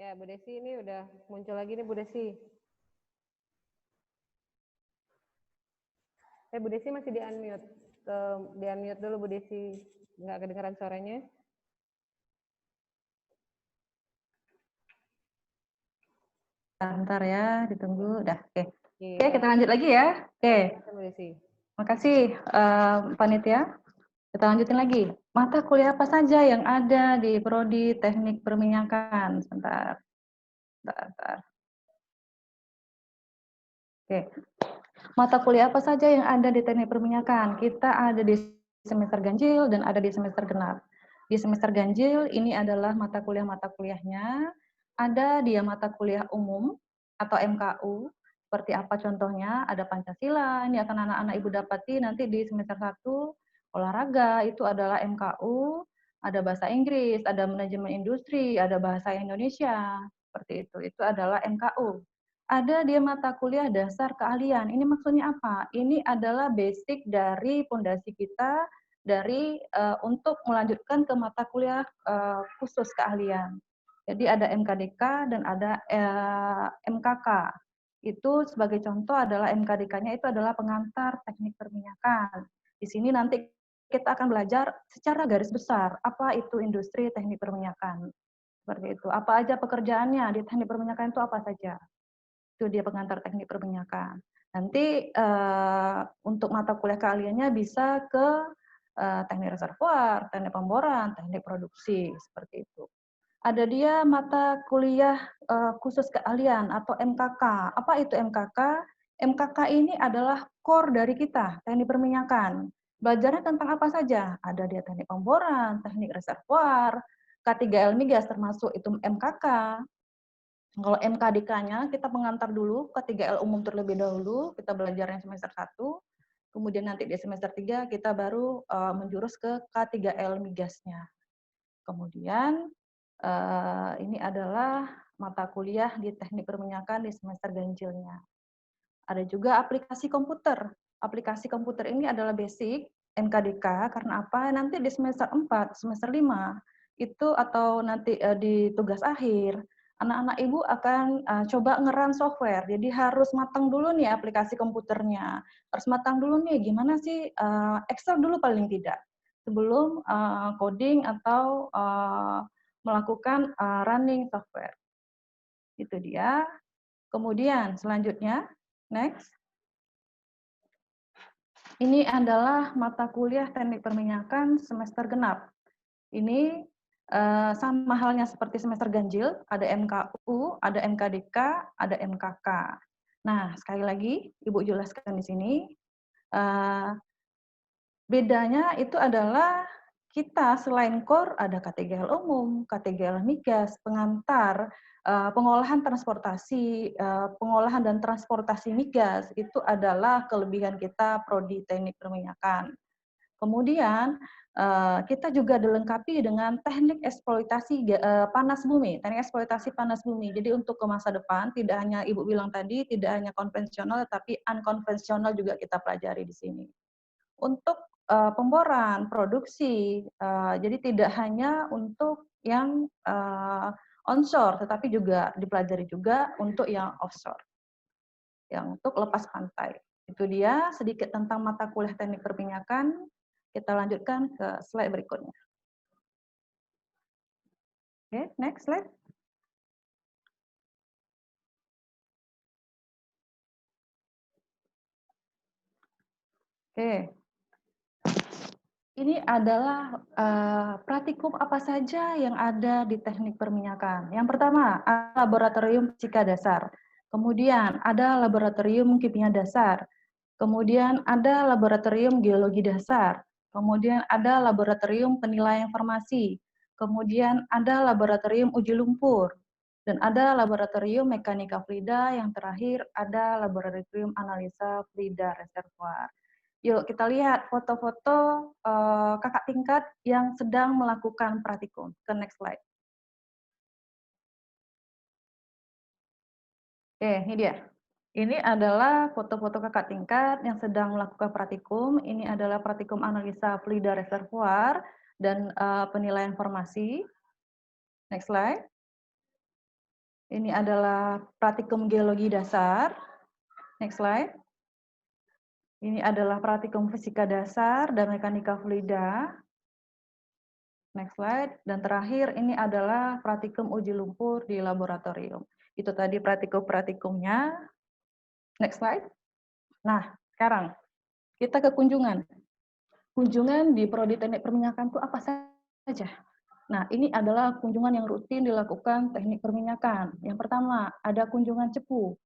Ya, Bu Desi ini udah muncul lagi nih Bu Desi. Bu Desi masih di-unmute. Di-unmute dulu Bu Desi. Nggak kedengeran suaranya. Bentar ya, ditunggu. Udah, oke. Iya, Oke, kita lanjut lagi ya. Oke, Bu Desi. makasih panitia. Kita lanjutin lagi. Mata kuliah apa saja yang ada di Prodi Teknik Perminyakan? Sebentar. Bentar. Oke. Mata kuliah apa saja yang ada di Teknik Perminyakan? Kita ada di semester ganjil dan ada di semester genap. Di semester ganjil ini adalah mata kuliahnya. Ada dia mata kuliah umum atau MKU. Seperti apa contohnya? Ada Pancasila, ini akan anak-anak Ibu dapati nanti di semester 1. Olahraga, itu adalah MKU. Ada bahasa Inggris, ada manajemen industri, ada bahasa Indonesia. Seperti itu. Itu adalah MKU. Ada dia mata kuliah dasar keahlian. Ini maksudnya apa? Ini adalah basic dari fondasi kita untuk melanjutkan ke mata kuliah khusus keahlian. Jadi ada MKDK dan ada MKK. Itu sebagai contoh adalah MKDK-nya itu adalah pengantar teknik perminyakan. Di sini nanti kita akan belajar secara garis besar apa itu industri teknik perminyakan. Seperti itu. Apa aja pekerjaannya di teknik perminyakan itu apa saja. Itu dia pengantar teknik perminyakan. Nanti untuk mata kuliah keahliannya bisa ke teknik reservoir, teknik pemboran, teknik produksi, seperti itu. Ada dia mata kuliah khusus keahlian atau MKK. Apa itu MKK? MKK ini adalah core dari kita, teknik perminyakan. Belajarnya tentang apa saja? Ada dia teknik pemboran, teknik reservoir, K3L migas termasuk itu MKK. Kalau MKDK-nya kita mengantar dulu K3L umum terlebih dahulu, kita belajarnya semester 1, kemudian nanti di semester 3 kita baru menjurus ke K3L migasnya. Kemudian ini adalah mata kuliah di teknik perminyakan di semester ganjilnya. Ada juga aplikasi komputer. Aplikasi komputer ini adalah basic MKDK, karena apa? Nanti di semester 4, semester 5, itu atau nanti di tugas akhir, anak-anak Ibu akan coba nge-run software. Jadi harus matang dulu nih aplikasi komputernya. Harus matang dulu nih, gimana sih Excel dulu paling tidak. Sebelum coding atau melakukan running software. Itu dia. Kemudian selanjutnya, next. Ini adalah mata kuliah teknik perminyakan semester genap. Ini sama halnya seperti semester ganjil, ada MKU, ada MKDK, ada MKK. Nah, sekali lagi, Ibu jelaskan di sini. Bedanya itu adalah kita selain core ada K3L umum, K3L migas, pengantar, pengolahan transportasi, pengolahan dan transportasi migas itu adalah kelebihan kita prodi teknik perminyakan. Kemudian kita juga dilengkapi dengan teknik eksploitasi panas bumi, teknik eksploitasi panas bumi. Jadi untuk ke masa depan tidak hanya Ibu bilang tadi tidak hanya konvensional tapi unkonvensional juga kita pelajari di sini. Untuk pemboran, produksi, jadi tidak hanya untuk yang onshore, tetapi juga dipelajari juga untuk yang offshore, yang untuk lepas pantai. Itu dia sedikit tentang mata kuliah teknik perminyakan. Kita lanjutkan ke slide berikutnya. Oke, next slide. Oke. Ini adalah praktikum apa saja yang ada di teknik perminyakan. Yang pertama, laboratorium fisika dasar. Kemudian ada laboratorium kimia dasar. Kemudian ada laboratorium geologi dasar. Kemudian ada laboratorium penilaian informasi. Kemudian ada laboratorium uji lumpur. Dan ada laboratorium mekanika fluida. Yang terakhir ada laboratorium analisa fluida reservoir. Yuk kita lihat foto-foto kakak tingkat yang sedang melakukan praktikum. Ke next slide. Oke, ini dia. Ini adalah foto-foto kakak tingkat yang sedang melakukan praktikum. Ini adalah praktikum analisa fluida reservoir dan penilaian informasi. Next slide. Ini adalah praktikum geologi dasar. Next slide. Ini adalah praktikum fisika dasar dan mekanika fluida. Next slide. Dan terakhir ini adalah praktikum uji lumpur di laboratorium. Itu tadi praktikumnya. Next slide. Nah, sekarang kita ke kunjungan. Kunjungan di Prodi Teknik Perminyakan itu apa saja? Nah, ini adalah kunjungan yang rutin dilakukan teknik perminyakan. Yang pertama, ada kunjungan cepu.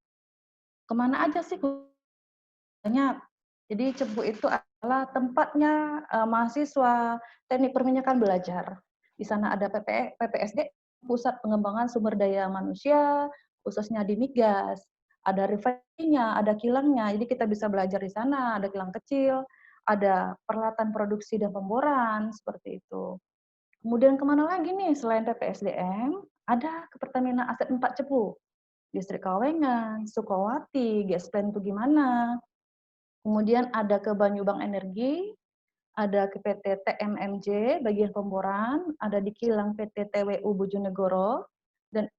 Kemana aja sih banyak? Jadi cepu itu adalah tempatnya mahasiswa teknik perminyakan belajar. Di sana ada PPSD, Pusat Pengembangan Sumber Daya Manusia, khususnya di migas. Ada refinery-nya, ada kilangnya, jadi kita bisa belajar di sana, ada kilang kecil, ada peralatan produksi dan pemboran, seperti itu. Kemudian kemana lagi nih selain PPSDM, ada ke Pertamina Aset 4 Cepu, Distrik Kawengan, Sukawati, gas plant itu gimana. Kemudian ada ke Banyubang Energi, ada ke PT TMMJ, bagian pemboran, ada di kilang PT TWU Bojonegoro, dan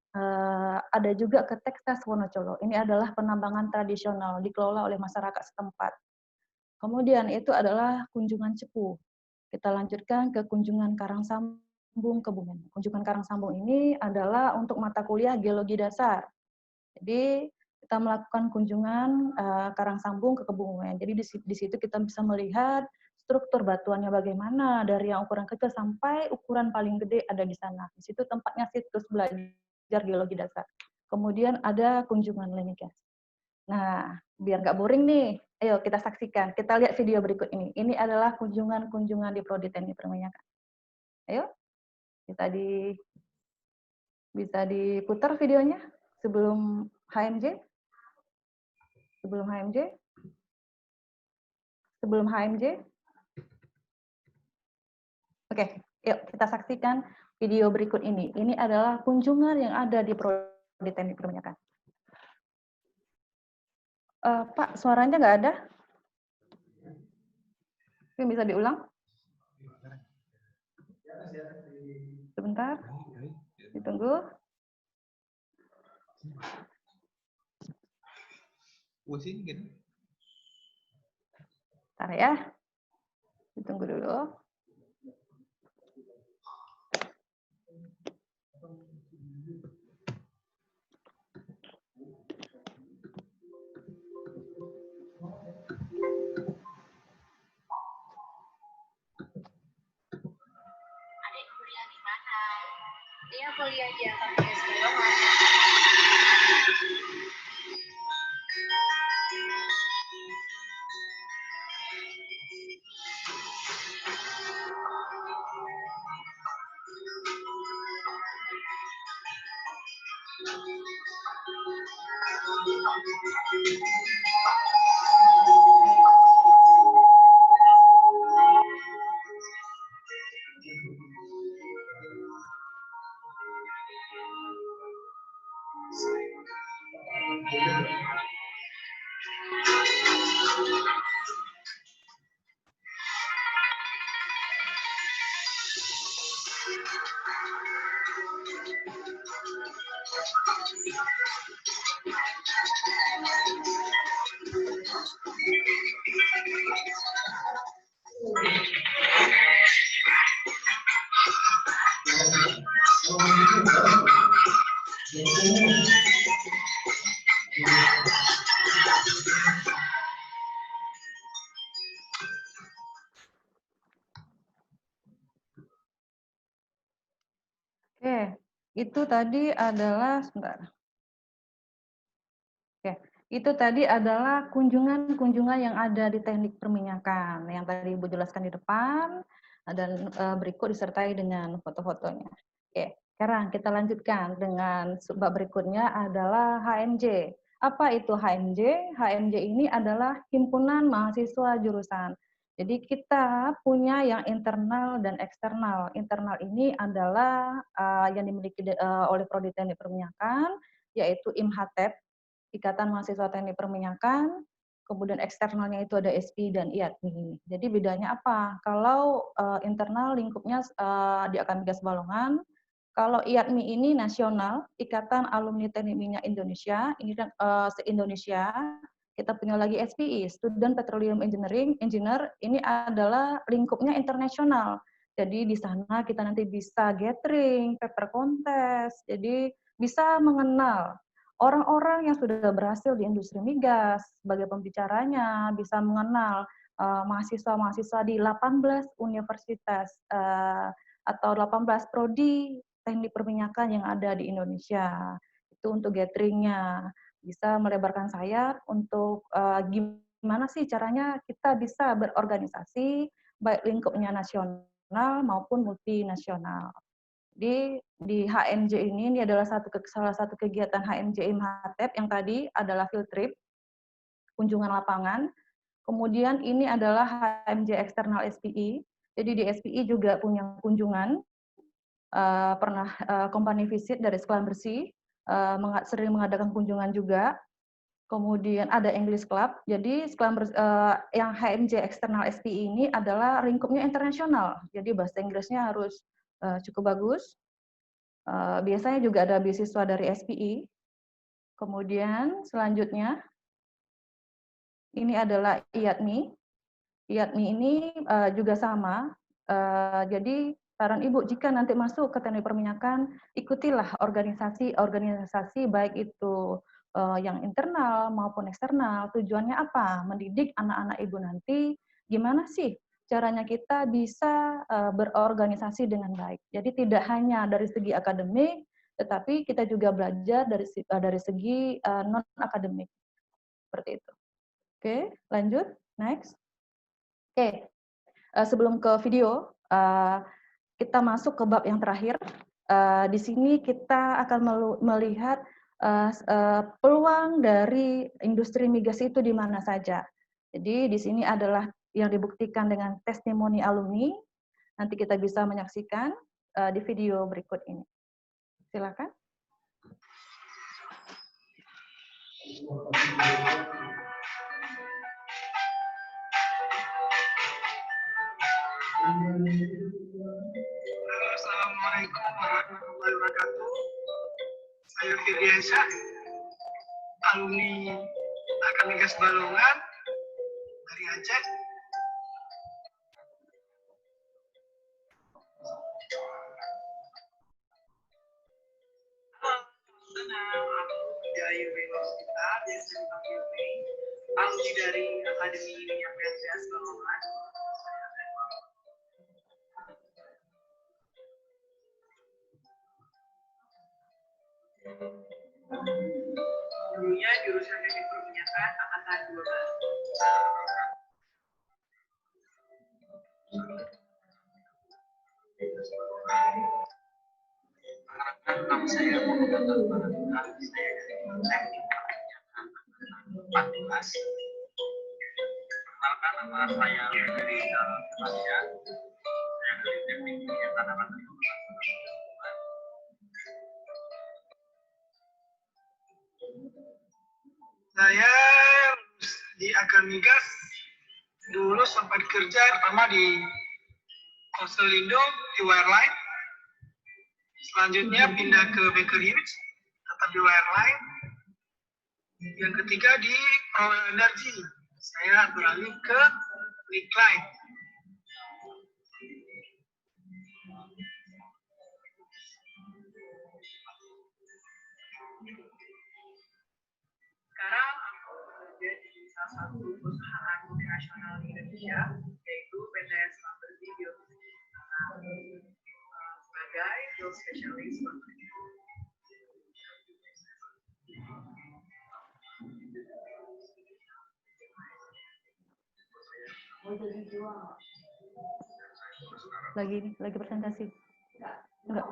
ada juga ke Teksas Wonocolo. Ini adalah penambangan tradisional, dikelola oleh masyarakat setempat. Kemudian itu adalah kunjungan cepu. Kita lanjutkan ke kunjungan Karangsambung Kebumen. Kunjungan Karangsambung ini adalah untuk mata kuliah geologi dasar. Jadi kita melakukan kunjungan Karangsambung ke Kebumen. Jadi di situ kita bisa melihat struktur batuannya bagaimana, dari yang ukuran kecil sampai ukuran paling gede ada di sana. Di situ tempatnya situs belajar geologi dasar. Kemudian ada kunjungan Lenigas. Nah, biar nggak boring nih, ayo kita saksikan. Kita lihat video berikut ini. Ini adalah kunjungan-kunjungan di Prodi Teknik Perminyakan. Ayo, bisa diputar videonya sebelum HMJ. Sebelum HMJ. Sebelum HMJ. Oke, yuk kita saksikan video berikut ini. Ini adalah kunjungan yang ada di Prodi Teknik Perminyakan. Pak, suaranya nggak ada? Mungkin bisa diulang? Sebentar, ditunggu. Bentar ya, ditunggu dulu. Dia kuliah di atas Oke, itu tadi adalah sebentar. Oke, itu tadi adalah kunjungan-kunjungan yang ada di teknik perminyakan yang tadi Ibu jelaskan di depan dan berikut disertai dengan foto-fotonya. Oke, sekarang kita lanjutkan dengan bab berikutnya adalah HMJ. Apa itu HMJ? HMJ ini adalah himpunan mahasiswa jurusan. Jadi kita punya yang internal dan eksternal. Internal ini adalah yang dimiliki oleh Prodi Teknik Perminyakan, yaitu IMHATEP, Ikatan Mahasiswa Teknik Perminyakan, kemudian eksternalnya itu ada SI dan IATMI. Jadi bedanya apa? Kalau internal lingkupnya di Akademi Gas Balongan, Kalau IATMI ini nasional, Ikatan Alumni Teknik Minyak Indonesia, ini se-Indonesia. Kita punya lagi SPI, Student Petroleum Engineering, Engineer, ini adalah lingkupnya internasional. Jadi di sana kita nanti bisa gathering, paper contest, jadi bisa mengenal orang-orang yang sudah berhasil di industri migas sebagai pembicaranya, bisa mengenal mahasiswa-mahasiswa di 18 universitas atau 18 prodi teknik perminyakan yang ada di Indonesia. Itu untuk gatheringnya. Bisa melebarkan sayap untuk gimana sih caranya kita bisa berorganisasi, baik lingkupnya nasional maupun multinasional. Di HMJ ini adalah salah satu kegiatan HMJ IMHATEP yang tadi adalah field trip, kunjungan lapangan. Kemudian ini adalah HMJ eksternal SPI. Jadi di SPI juga punya kunjungan, pernah company visit dari Sekolah Bersih, sering mengadakan kunjungan juga. Kemudian ada English Club. Jadi yang HMJ eksternal SPI ini adalah lingkupnya internasional. Jadi bahasa Inggrisnya harus cukup bagus. Biasanya juga ada beasiswa dari SPI. Kemudian selanjutnya ini adalah IATMI. IATMI ini juga sama. Jadi saran Ibu, jika nanti masuk ke teknik perminyakan, ikutilah organisasi-organisasi baik itu yang internal maupun eksternal. Tujuannya apa? Mendidik anak-anak Ibu nanti gimana sih caranya kita bisa berorganisasi dengan baik. Jadi tidak hanya dari segi akademik, tetapi kita juga belajar dari segi non-akademik. Seperti itu. Oke, lanjut. Next. Oke, sebelum ke video, kita masuk ke bab yang terakhir. Di sini kita akan melihat peluang dari industri migas itu di mana saja. Jadi di sini adalah yang dibuktikan dengan testimoni alumni. Nanti kita bisa menyaksikan di video berikut ini. Silakan. Assalamualaikum warahmatullahi wabarakatuh. Saya Firdiansyah, alumni Akademi Migas Balongan dari Aceh. Dari Universitas Desa Yumi, alumni dari Akademi Minyak Gas Balongan. Dulunya jurusan teknik perminyakan angkatan 12. Nama saya Muhammad Al-Farhan, saya dari teknik perminyakan angkatan 14. Perkenalkan, nama saya dari Malaysia. Saya dari teknik perminyakan angkatan 12. Saya di Akademi Migas dulu sempat kerja pertama di Konselindo di Wireline, selanjutnya pindah ke Baker Hughes tetap di Wireline, yang ketiga di Pro Energy saya beralih ke Lickline. Sekarang aku bekerja di salah satu perusahaan multinasional di Indonesia, yaitu PT Slamberzi sebagai field specialist. Lagi presentasi. Enggak.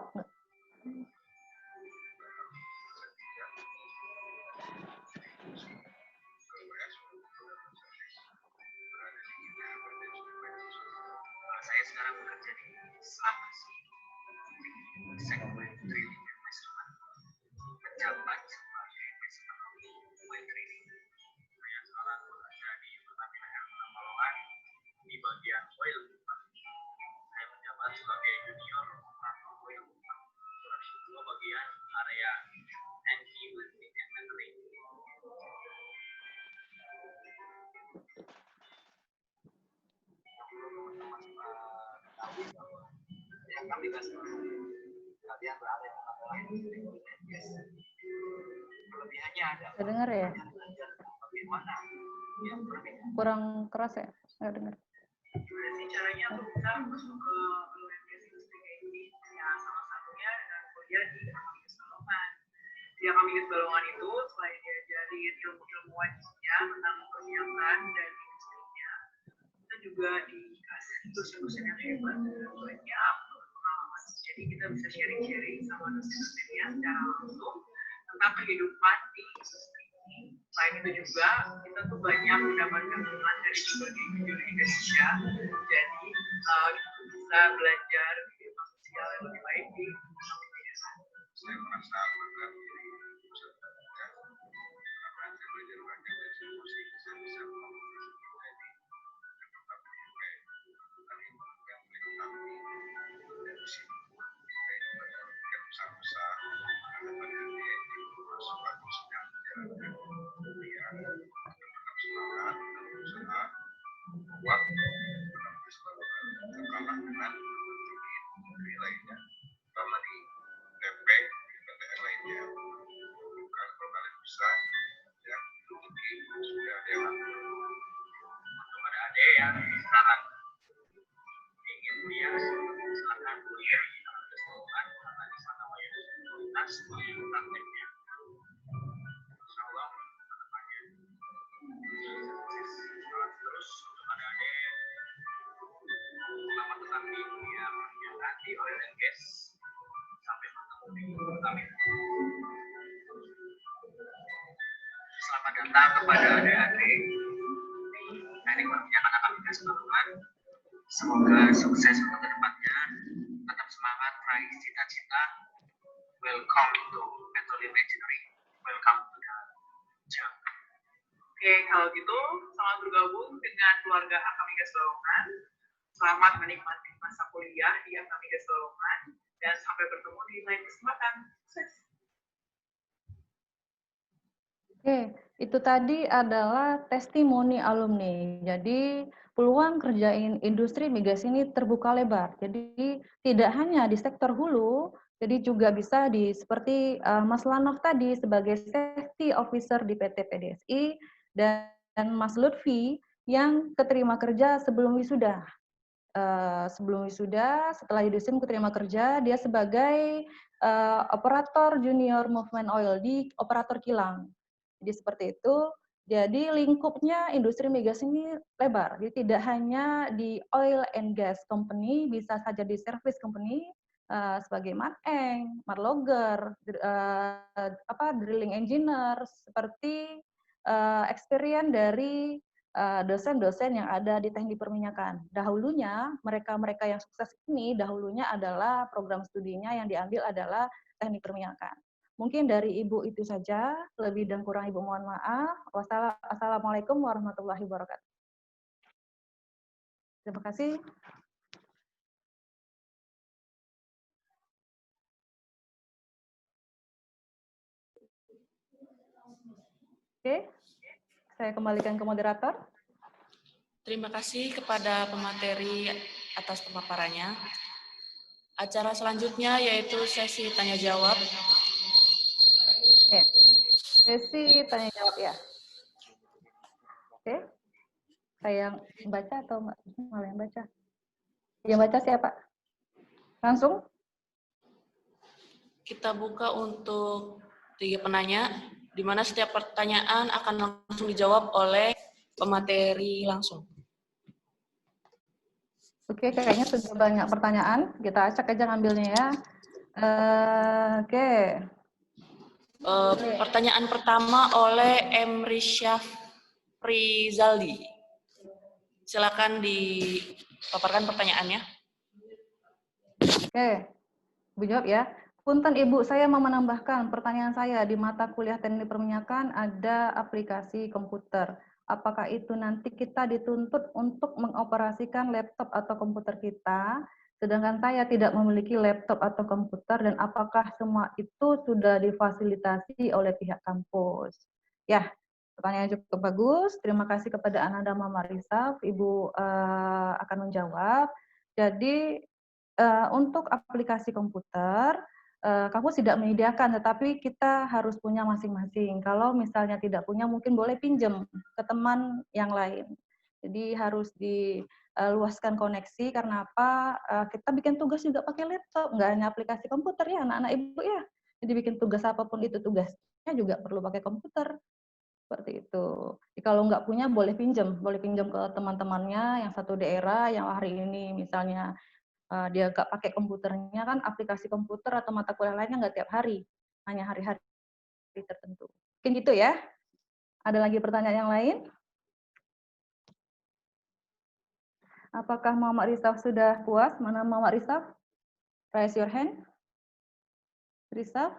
Saya sekarang bekerja di Slamberzi segmen trading investment, menjabat sebagai investment oil trading. Saya sekarang bekerja di Pertamina Elmina Balongan di bagian oil. Saya menjabat sebagai junior operator oil production and he would be definitely. Yang kami kasih kalian berada di tempat lain, yes. Kelebihannya ada. Saya dengar ya? Bagaimana? Yang berbeda. Kurang keras ya? Nggak dengar. Gimana sih caranya untuk bisa masuk ke UMS industri kayak ini? Ya salah satunya dengan kuliah di Akamigas Balongan. Di Akamigas Balongan itu selain diajarin ilmu-ilmu wajibnya tentang persiapan dan industrinya, kita juga dikasih dosen-dosen yang hebat dan banyak pengalaman. Jadi kita bisa sharing-sharing sama dosen-dosennya secara langsung tentang kehidupan di industri ini. Selain itu juga kita tuh banyak mendapatkan dukungan dari berbagai video di Indonesia. Jadi kita bisa belajar kehidupan sosial yang lebih baik di desa. Saya merasa bangga bisa belajar karena saya belajar banyak dari situasi saya bisa menjadi kedutaan PDIP dari yang kami dari sini saya juga yang besar-besar karena PDIP itu masuk aku sedang menjalankan kuliah tetap semangat dan berusaha kuat dalam kalah dengan negeri lainnya terutama di TP di PTN lainnya. Bukan kalau kalian bisa ya mungkin sudah ada yang untuk adik yang sekarang ingin kuliah silakan kuliah di Akamigas Balongan karena di sana banyak fasilitas prakteknya. Insya Allah kedepannya terus untuk adik-adik selamat datang di dunia perniagaan di oil and gas. Sampai bertemu di Amin. Selamat datang kepada adik-adik teknik perminyakan Akamigas Balongan. Semoga sukses untuk kedepannya. Tetap semangat, raih cita-cita. Welcome to Petroleum Engineering. Welcome to the jungle. Oke, kalau gitu selamat bergabung dengan keluarga Akamigas Balongan. Selamat menikmati masa kuliah di Akamigas Balongan dan sampai bertemu di lain kesempatan. Sukses. Oke, itu tadi adalah testimoni alumni. Jadi peluang kerja industri migas ini terbuka lebar. Jadi tidak hanya di sektor hulu, jadi juga bisa di seperti Mas Lanoh tadi sebagai safety officer di PT PDSI dan Mas Lutfi yang keterima kerja sebelum wisuda. Setelah Yudisim keterima kerja, dia sebagai operator junior movement oil di operator kilang. Jadi seperti itu. Jadi lingkupnya industri migas ini lebar. Jadi tidak hanya di oil and gas company, bisa saja di service company sebagai mareng, marlogger, drilling engineer, seperti experience dari dosen-dosen yang ada di teknik perminyakan. Dahulunya mereka-mereka yang sukses ini dahulunya adalah program studinya yang diambil adalah teknik perminyakan. Mungkin dari Ibu itu saja, lebih dan kurang Ibu mohon maaf. Wassalamualaikum warahmatullahi wabarakatuh. Terima kasih. Oke, saya kembalikan ke moderator. Terima kasih kepada pemateri atas pemaparannya. Acara selanjutnya yaitu sesi tanya jawab. Oke. Sesi tanya jawab ya. Oke. Saya yang baca atau malah yang baca? Yang baca siapa? Langsung? Kita buka untuk 3 penanya, di mana setiap pertanyaan akan langsung dijawab oleh pemateri langsung. Oke, kayaknya sudah banyak pertanyaan. Kita acak aja ngambilnya ya. Oke. Pertanyaan pertama oleh Emri Syafrizaldi. Silakan dipaparkan pertanyaannya. Oke, Bu jawab ya. Punten Ibu, saya mau menambahkan pertanyaan saya di mata kuliah teknik perminyakan ada aplikasi komputer. Apakah itu nanti kita dituntut untuk mengoperasikan laptop atau komputer kita Sedangkan saya tidak memiliki laptop atau komputer dan apakah semua itu sudah difasilitasi oleh pihak kampus? Ya, pertanyaan cukup bagus. Terima kasih kepada Ananda Mama Risa. Ibu akan menjawab. Jadi untuk aplikasi komputer, kampus tidak menyediakan, tetapi kita harus punya masing-masing. Kalau misalnya tidak punya, mungkin boleh pinjam ke teman yang lain. Jadi harus diluaskan koneksi, karena apa? Kita bikin tugas juga pakai laptop, nggak hanya aplikasi komputer ya, anak-anak ibu ya. Jadi bikin tugas apapun itu tugasnya juga perlu pakai komputer. Seperti itu. Jadi kalau nggak punya boleh pinjam ke teman-temannya yang satu daerah, yang hari ini misalnya dia nggak pakai komputernya, kan aplikasi komputer atau mata kuliah lainnya nggak tiap hari, hanya hari-hari tertentu. Mungkin gitu ya. Ada lagi pertanyaan yang lain? Apakah Muhammad Rizaf sudah puas? Mana Muhammad Rizaf? Raise your hand. Rizaf?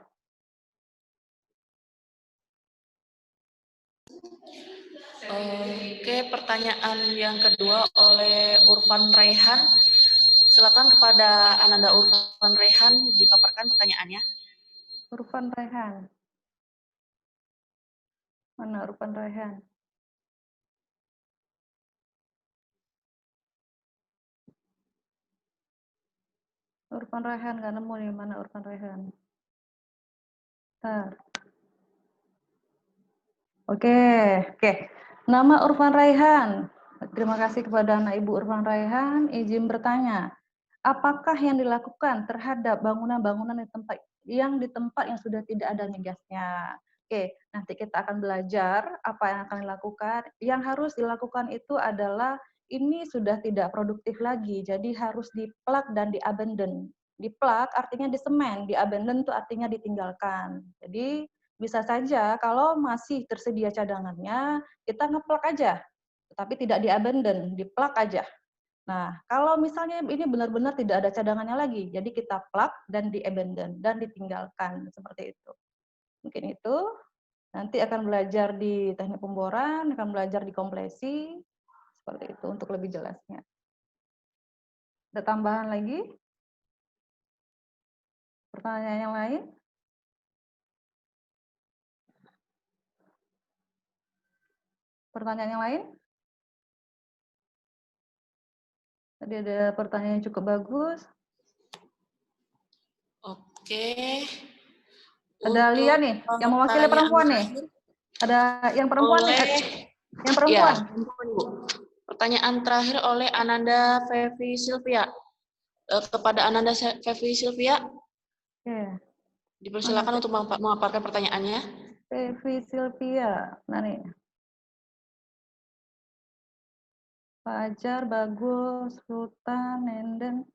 Oke, pertanyaan yang kedua oleh Urfan Raihan. Silakan kepada Ananda Urfan Raihan dipaparkan pertanyaannya. Urfan Raihan. Mana Urfan Raihan? Urfan Raihan, nggak nemu nih, mana Urfan Raihan. Bentar. Oke. Nama Urfan Raihan. Terima kasih kepada anak Ibu Urfan Raihan. Izin bertanya, apakah yang dilakukan terhadap bangunan-bangunan di tempat yang sudah tidak ada migasnya? Oke, nanti kita akan belajar apa yang akan dilakukan. Yang harus dilakukan itu adalah ini sudah tidak produktif lagi, jadi harus di-plug dan di-abandon. Di-plug artinya disemen, di-abandon itu artinya ditinggalkan. Jadi bisa saja kalau masih tersedia cadangannya, kita nge-plug aja, tapi tidak di-abandon, di-plug aja. Nah, kalau misalnya ini benar-benar tidak ada cadangannya lagi, jadi kita plug dan di-abandon dan ditinggalkan, seperti itu. Mungkin itu, nanti akan belajar di teknik pemboran, akan belajar di kompresi, seperti itu untuk lebih jelasnya. Ada tambahan lagi? Pertanyaan yang lain? Pertanyaan yang lain? Tadi ada pertanyaan yang cukup bagus. Oke. Ada Lia nih, yang mewakili perempuan nih. Ada yang perempuan nih. Yang perempuan. Ya, pertanyaan terakhir oleh Ananda Fevi Silvia. Kepada Ananda Fevi Silvia, dipersilakan untuk memaparkan pertanyaannya. Fevi Silvia, nah nih. Fajar, Bagus, Sultan, Nenden,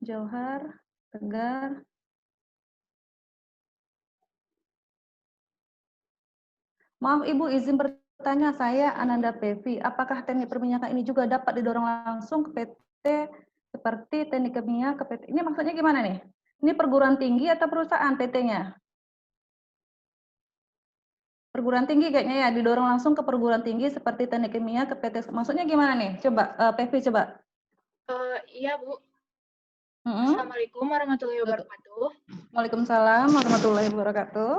Johar, Tegar. Maaf Ibu, izin bertanya, saya Ananda Fevi. Apakah teknik perminyakan ini juga dapat didorong langsung ke PT seperti teknik kimia ke PT? Ini maksudnya gimana nih? Ini perguruan tinggi atau perusahaan PT-nya? Perguruan tinggi kayaknya ya, didorong langsung ke perguruan tinggi seperti teknik kimia ke PT. Maksudnya gimana nih? Coba, Fevi coba. Iya Bu. Assalamualaikum warahmatullahi wabarakatuh. Waalaikumsalam warahmatullahi wabarakatuh.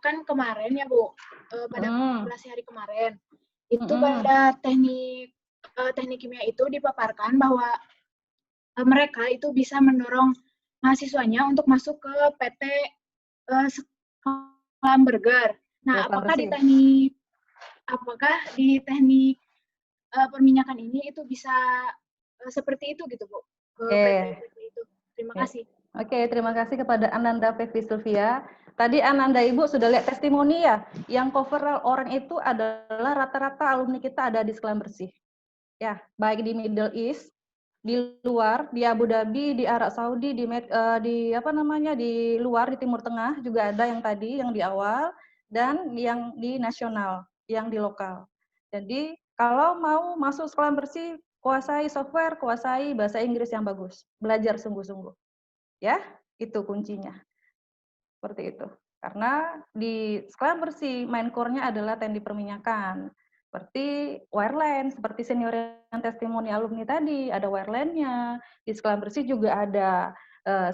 Kan kemarin ya Bu, pada populasi hari kemarin, itu pada teknik kimia itu dipaparkan bahwa mereka itu bisa mendorong mahasiswanya untuk masuk ke PT Schlumberger. Nah, apakah di teknik perminyakan ini itu bisa seperti itu gitu Bu? PT itu. Terima kasih. Oke, terima kasih kepada Ananda Fevi Silvia. Tadi Ananda Ibu sudah lihat testimoni ya, yang cover orang itu adalah rata-rata alumni kita ada di Schlumberger. Ya, baik di Middle East, di luar, di Abu Dhabi, di Arab Saudi, di luar, di Timur Tengah juga ada yang tadi, yang di awal, dan yang di nasional, yang di lokal. Jadi kalau mau masuk Schlumberger, kuasai software, kuasai bahasa Inggris yang bagus, belajar sungguh-sungguh. Ya, itu kuncinya. Seperti itu. Karena di Schlumberger main core-nya adalah teknik perminyakan. Seperti wireline, seperti senior yang testimoni alumni tadi, ada wireline-nya. Di sekolah bersih juga ada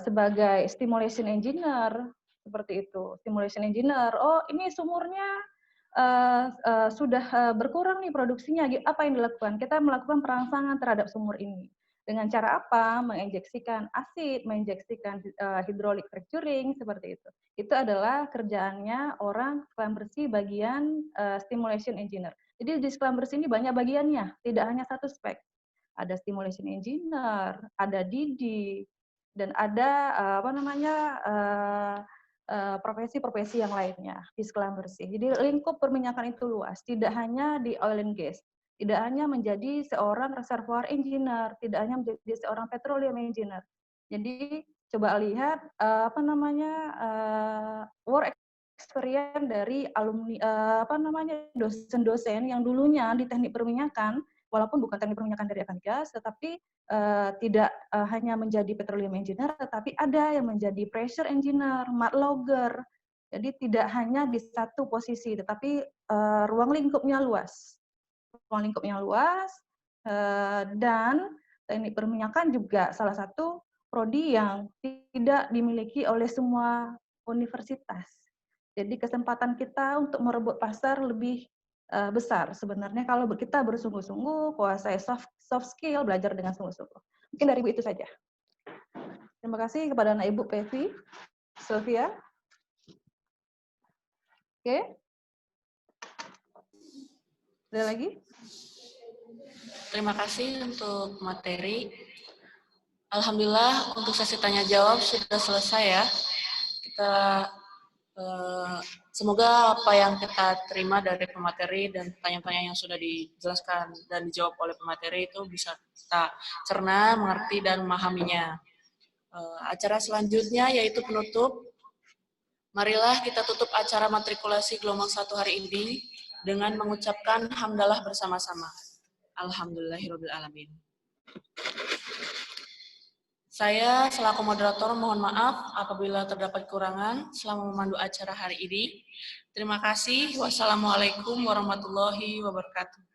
sebagai stimulation engineer, seperti itu. Stimulation engineer, oh ini sumurnya sudah berkurang nih produksinya. Apa yang dilakukan? Kita melakukan perangsangan terhadap sumur ini. Dengan cara apa? Menginjeksikan asid, menginjeksikan hydraulic fracturing, seperti itu. Itu adalah kerjaannya orang sekolah bersih bagian stimulation engineer. Jadi di sekolah bersih ini banyak bagiannya, tidak hanya satu spek. Ada stimulation engineer, ada DD, dan ada profesi-profesi yang lainnya di sekolah bersih. Jadi lingkup perminyakan itu luas, tidak hanya di oil and gas, tidak hanya menjadi seorang reservoir engineer, tidak hanya menjadi seorang petroleum engineer. Jadi coba lihat work experience dari alumni dosen-dosen yang dulunya di teknik perminyakan, walaupun bukan teknik perminyakan dari Akangas, tetapi tidak hanya menjadi petroleum engineer, tetapi ada yang menjadi pressure engineer, mud logger. Jadi tidak hanya di satu posisi, tetapi ruang lingkupnya luas. Ruang lingkupnya luas, dan teknik perminyakan juga salah satu prodi yang tidak dimiliki oleh semua universitas. Jadi kesempatan kita untuk merebut pasar lebih besar sebenarnya kalau kita bersungguh-sungguh, kuasai soft skill, belajar dengan sungguh-sungguh. Mungkin dari Ibu itu saja. Terima kasih kepada anak Ibu Pevi, Sylvia. Oke. Ada lagi? Terima kasih untuk materi. Alhamdulillah untuk sesi tanya jawab sudah selesai ya. Kita semoga apa yang kita terima dari pemateri dan pertanyaan-pertanyaan yang sudah dijelaskan dan dijawab oleh pemateri itu bisa kita cerna, mengerti, dan memahaminya. Acara selanjutnya yaitu penutup. Marilah kita tutup acara matrikulasi gelombang 1 hari ini dengan mengucapkan hamdalah bersama-sama. Alhamdulillahirrabbilalamin. Saya selaku moderator mohon maaf apabila terdapat kekurangan selama memandu acara hari ini. Terima kasih. Wassalamualaikum warahmatullahi wabarakatuh.